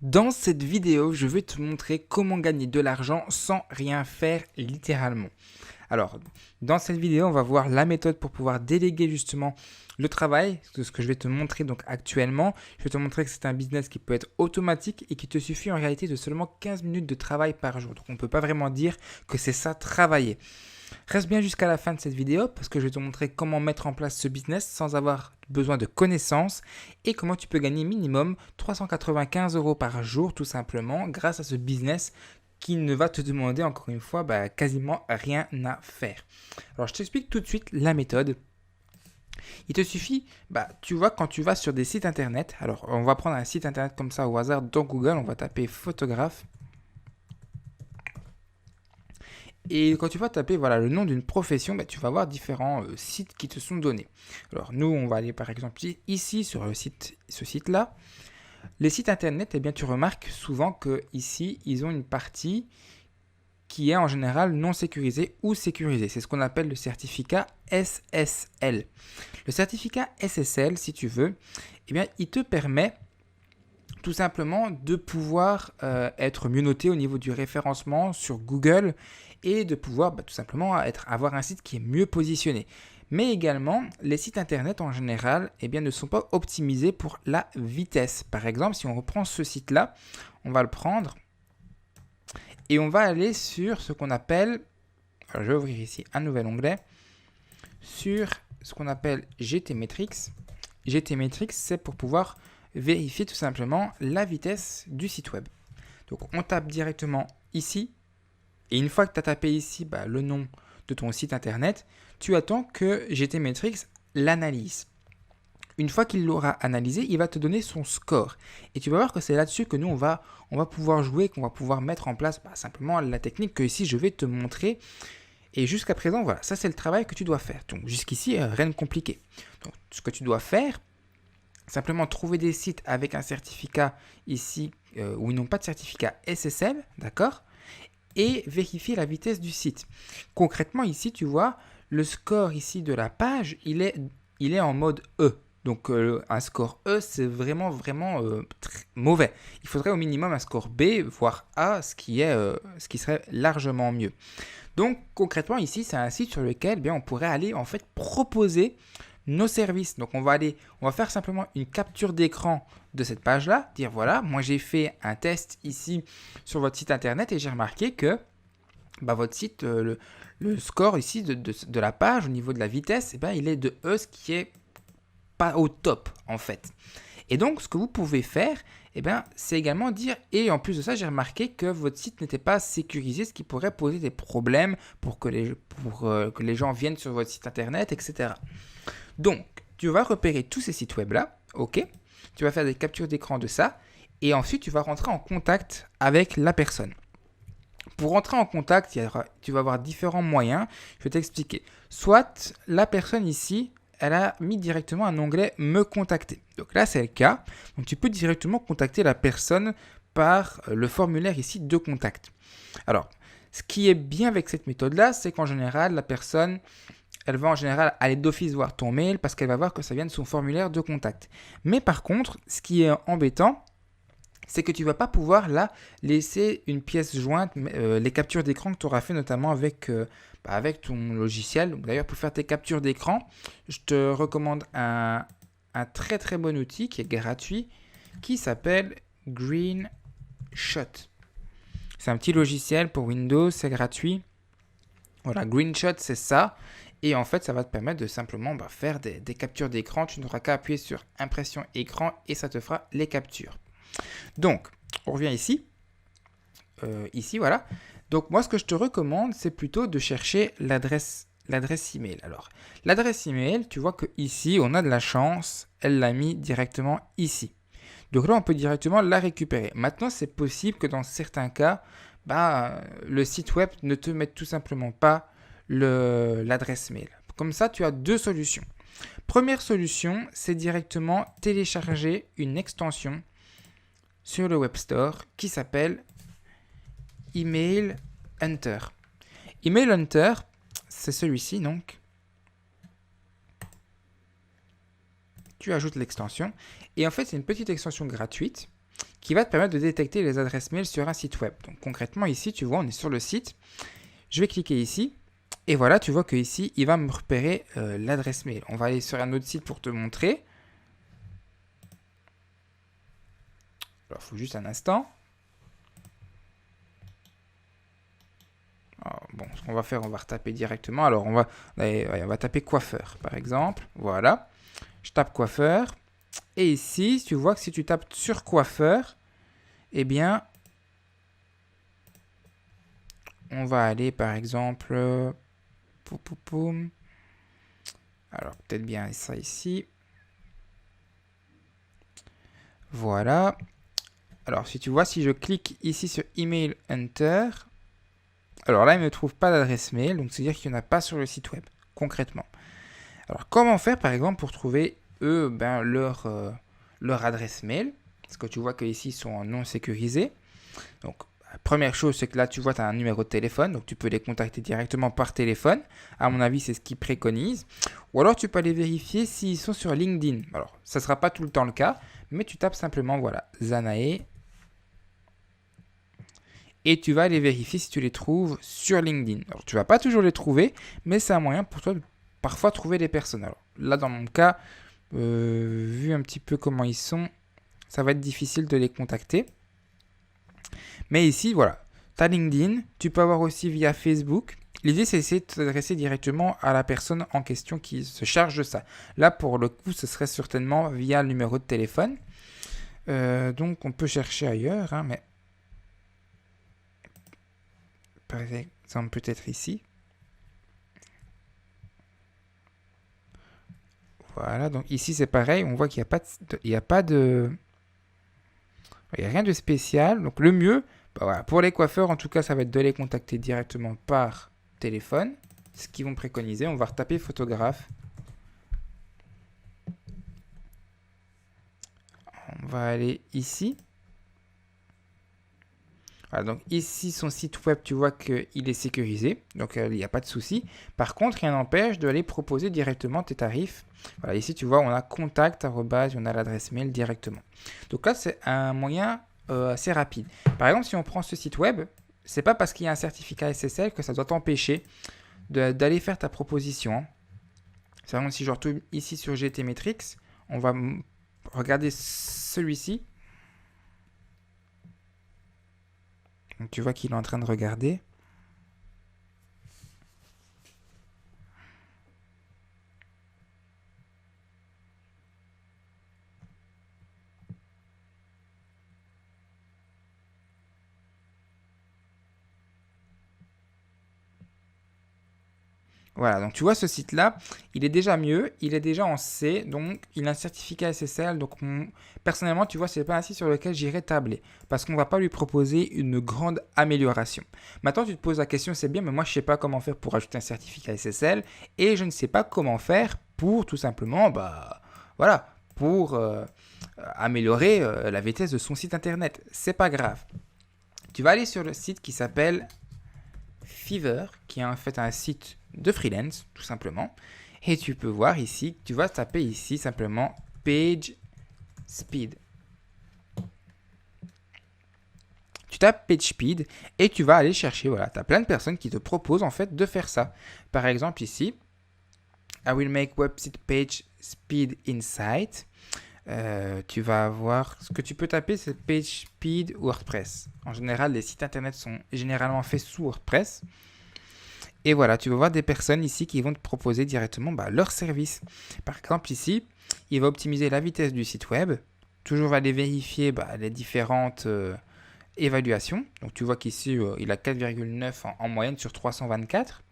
Dans cette vidéo, je vais te montrer comment gagner de l'argent sans rien faire littéralement. Alors, dans cette vidéo, on va voir la méthode pour pouvoir déléguer justement le travail, ce que je vais te montrer donc actuellement. Je vais te montrer que c'est un business qui peut être automatique et qui te suffit en réalité de seulement 15 minutes de travail par jour. Donc on ne peut pas vraiment dire que c'est ça travailler. Reste bien jusqu'à la fin de cette vidéo parce que je vais te montrer comment mettre en place ce business sans avoir besoin de connaissances et comment tu peux gagner minimum 395 € par jour tout simplement grâce à ce business qui ne va te demander encore une fois quasiment rien à faire. Alors je t'explique tout de suite la méthode. Il te suffit, tu vois, quand tu vas sur des sites internet, alors on va prendre un site internet comme ça au hasard dans Google, on va taper photographe. Et quand tu vas taper voilà, le nom d'une profession, tu vas voir différents sites qui te sont donnés. Alors nous, on va aller par exemple ici sur ce site-là. Les sites internet, eh bien, tu remarques souvent qu'ici, ils ont une partie qui est en général non sécurisée ou sécurisée. C'est ce qu'on appelle le certificat SSL. Le certificat SSL, si tu veux, eh bien, il te permet tout simplement de pouvoir être mieux noté au niveau du référencement sur Google et de pouvoir tout simplement avoir un site qui est mieux positionné. Mais également, les sites internet en général ne sont pas optimisés pour la vitesse. Par exemple, si on reprend ce site-là, on va le prendre et on va aller sur ce qu'on appelle, alors je vais ouvrir ici un nouvel onglet, sur ce qu'on appelle GTmetrix. GTmetrix, c'est pour pouvoir vérifier tout simplement la vitesse du site web. Donc on tape directement ici, et une fois que tu as tapé ici le nom de ton site internet, tu attends que GTmetrix l'analyse. Une fois qu'il l'aura analysé, il va te donner son score. Et tu vas voir que c'est là-dessus que nous, on va pouvoir jouer, qu'on va pouvoir mettre en place simplement la technique que ici, je vais te montrer. Et jusqu'à présent, voilà, ça c'est le travail que tu dois faire. Donc jusqu'ici, rien de compliqué. Donc ce que tu dois faire, simplement trouver des sites avec un certificat ici, où ils n'ont pas de certificat SSL, d'accord, et vérifier la vitesse du site. Concrètement, ici, tu vois, le score ici de la page, il est en mode E. Donc un score E, c'est vraiment très mauvais. Il faudrait au minimum un score B, voire A, ce qui serait largement mieux. Donc concrètement ici, c'est un site sur lequel on pourrait aller en fait proposer nos services. Donc on va faire simplement une capture d'écran de cette page-là, dire voilà, moi j'ai fait un test ici sur votre site internet et j'ai remarqué que votre site, le score ici de la page au niveau de la vitesse, il est de E, ce qui est pas au top en fait. Et donc ce que vous pouvez faire, c'est également dire, et en plus de ça, j'ai remarqué que votre site n'était pas sécurisé, ce qui pourrait poser des problèmes pour que les gens viennent sur votre site internet, etc. Donc, tu vas repérer tous ces sites web-là, ok? Tu vas faire des captures d'écran de ça, et ensuite tu vas rentrer en contact avec la personne. Pour rentrer en contact, tu vas avoir différents moyens, je vais t'expliquer. Soit la personne ici, elle a mis directement un onglet Me contacter. Donc là, c'est le cas. Donc tu peux directement contacter la personne par le formulaire ici de contact. Alors, ce qui est bien avec cette méthode-là, c'est qu'en général, la personne, elle va en général aller d'office voir ton mail parce qu'elle va voir que ça vient de son formulaire de contact. Mais par contre, ce qui est embêtant, c'est que tu ne vas pas pouvoir là laisser une pièce jointe, les captures d'écran que tu auras fait notamment avec ton logiciel. D'ailleurs, pour faire tes captures d'écran, je te recommande un très très bon outil qui est gratuit qui s'appelle GreenShot. C'est un petit logiciel pour Windows, c'est gratuit. Voilà, GreenShot, c'est ça. Et en fait, ça va te permettre de simplement faire des captures d'écran. Tu n'auras qu'à appuyer sur impression écran et ça te fera les captures. Donc, on revient ici. Ici, voilà. Donc, moi, ce que je te recommande, c'est plutôt de chercher l'adresse email. Alors, l'adresse email, tu vois que ici, on a de la chance. Elle l'a mis directement ici. Donc là, on peut directement la récupérer. Maintenant, c'est possible que dans certains cas, le site web ne te mette tout simplement pas l'adresse mail. Comme ça, tu as deux solutions. Première solution, c'est directement télécharger une extension sur le Web Store qui s'appelle Email Hunter. Email Hunter, c'est celui-ci donc. Tu ajoutes l'extension et en fait c'est une petite extension gratuite qui va te permettre de détecter les adresses mail sur un site web. Donc concrètement ici, tu vois, on est sur le site. Je vais cliquer ici. Et voilà, tu vois que ici, il va me repérer l'adresse mail. On va aller sur un autre site pour te montrer. Alors, il faut juste un instant. Alors, bon, ce qu'on va faire, on va retaper directement. Alors, on va taper coiffeur, par exemple. Voilà. Je tape coiffeur. Et ici, tu vois que si tu tapes sur coiffeur, eh bien, on va aller, par exemple... Alors, peut-être bien ça ici. Voilà. Alors, si tu vois, si je clique ici sur Email Hunter, alors là, il ne me trouve pas d'adresse mail, donc c'est-à-dire qu'il n'y en a pas sur le site web, concrètement. Alors, comment faire, par exemple, pour trouver, eux, leur adresse mail? Parce que tu vois qu'ici, ils sont non sécurisés. Donc, la première chose, c'est que là, tu vois, tu as un numéro de téléphone, donc tu peux les contacter directement par téléphone. À mon avis, c'est ce qu'ils préconisent. Ou alors, tu peux aller vérifier s'ils sont sur LinkedIn. Alors, ça ne sera pas tout le temps le cas, mais tu tapes simplement, voilà, Zanae. Et tu vas aller vérifier si tu les trouves sur LinkedIn. Alors, tu ne vas pas toujours les trouver, mais c'est un moyen pour toi de parfois trouver des personnes. Alors, là, dans mon cas, vu un petit peu comment ils sont, ça va être difficile de les contacter. Mais ici, voilà, tu as LinkedIn, tu peux avoir aussi via Facebook. L'idée, c'est d'essayer de t'adresser directement à la personne en question qui se charge de ça. Là, pour le coup, ce serait certainement via le numéro de téléphone. Donc, on peut chercher ailleurs, hein, mais par exemple, peut-être ici. Voilà, donc ici, c'est pareil. On voit qu'il n'y a rien de spécial. Donc, le mieux, voilà, pour les coiffeurs, en tout cas, ça va être de les contacter directement par téléphone. Ce qu'ils vont préconiser. On va retaper photographe. On va aller ici. Voilà, donc ici, son site web, tu vois qu'il est sécurisé. Donc, il n'y a pas de souci. Par contre, rien n'empêche de aller proposer directement tes tarifs. Voilà, ici, tu vois, on a contact, arrobase, on a l'adresse mail directement. Donc là, c'est un moyen assez rapide. Par exemple, si on prend ce site web, c'est pas parce qu'il y a un certificat SSL que ça doit t'empêcher d'aller faire ta proposition. Hein. C'est vraiment si je retourne ici sur GTmetrix, on va regarder celui-ci. Donc tu vois qu'il est en train de regarder. Voilà, donc tu vois ce site-là, il est déjà mieux, il est déjà en C, donc il a un certificat SSL. Donc personnellement, tu vois, c'est pas un site sur lequel j'irai tabler, parce qu'on ne va pas lui proposer une grande amélioration. Maintenant, tu te poses la question, c'est bien, mais moi je ne sais pas comment faire pour ajouter un certificat SSL, et je ne sais pas comment faire pour tout simplement, voilà, pour améliorer la vitesse de son site internet. C'est pas grave. Tu vas aller sur le site qui s'appelle Fiverr, qui est en fait un site de freelance, tout simplement. Et tu peux voir ici, tu vas taper ici simplement Page Speed. Tu tapes Page Speed et tu vas aller chercher, voilà, tu as plein de personnes qui te proposent en fait de faire ça. Par exemple ici, I will make website page speed insight. Tu vas avoir, ce que tu peux taper, c'est Page Speed WordPress. En général, les sites internet sont généralement faits sous WordPress. Et voilà, tu vas voir des personnes ici qui vont te proposer directement leur service. Par exemple ici, il va optimiser la vitesse du site web. Toujours va aller vérifier les différentes évaluations. Donc tu vois qu'ici, il a 4,9 en moyenne sur 324.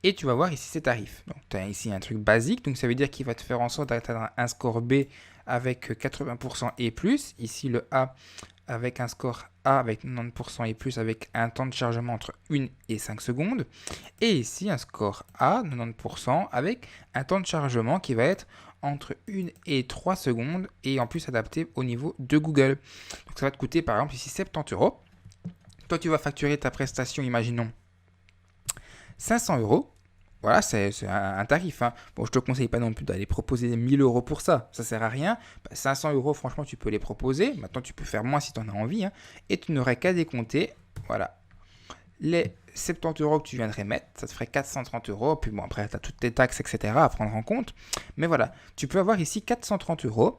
Et tu vas voir ici ses tarifs. Donc tu as ici un truc basique. Donc ça veut dire qu'il va te faire en sorte d'atteindre un score B avec 80% et plus. Ici le A avec un score A avec 90% et plus avec un temps de chargement entre 1 et 5 secondes. Et ici un score A, 90% avec un temps de chargement qui va être entre 1 et 3 secondes et en plus adapté au niveau de Google. Donc ça va te coûter par exemple ici 70 €. Toi tu vas facturer ta prestation, imaginons 500 €. Voilà, c'est un tarif, hein. Bon, je te conseille pas non plus d'aller proposer 1000 euros pour ça. Ça sert à rien. 500 euros, franchement, tu peux les proposer. Maintenant, tu peux faire moins si tu en as envie, hein. Et tu n'aurais qu'à décompter, voilà, les 70 euros que tu viendrais mettre, ça te ferait 430 euros. Puis bon, après, tu as toutes tes taxes, etc. à prendre en compte. Mais voilà, tu peux avoir ici 430 euros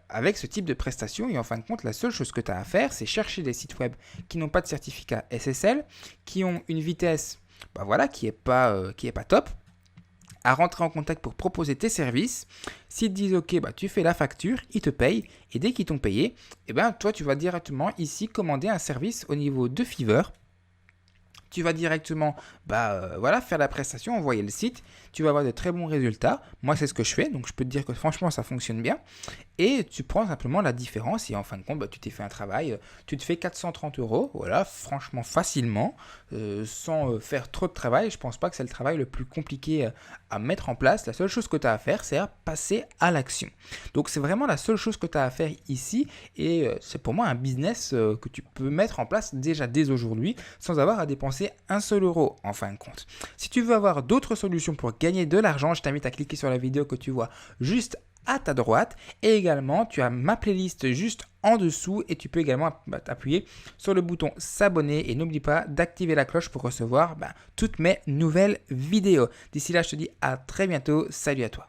avec ce type de prestation. Et en fin de compte, la seule chose que tu as à faire, c'est chercher des sites web qui n'ont pas de certificat SSL, qui ont une vitesse voilà, qui est pas top, à rentrer en contact pour proposer tes services. S'ils te disent OK, tu fais la facture, ils te payent, et dès qu'ils t'ont payé, toi tu vas directement ici commander un service au niveau de Fiverr. Tu vas directement voilà, faire la prestation, envoyer le site, tu vas avoir de très bons résultats. Moi c'est ce que je fais, donc je peux te dire que franchement ça fonctionne bien. Et tu prends simplement la différence et en fin de compte, tu t'es fait un travail, tu te fais 430 euros, voilà, franchement facilement, sans faire trop de travail. Je pense pas que c'est le travail le plus compliqué à mettre en place. La seule chose que tu as à faire, c'est à passer à l'action. Donc c'est vraiment la seule chose que tu as à faire ici et c'est pour moi un business que tu peux mettre en place déjà dès aujourd'hui sans avoir à dépenser un seul euro en fin de compte. Si tu veux avoir d'autres solutions pour gagner de l'argent, je t'invite à cliquer sur la vidéo que tu vois juste à ta droite et également tu as ma playlist juste en dessous et tu peux également t'appuyer sur le bouton s'abonner et n'oublie pas d'activer la cloche pour recevoir toutes mes nouvelles vidéos. D'ici là, je te dis à très bientôt. Salut à toi.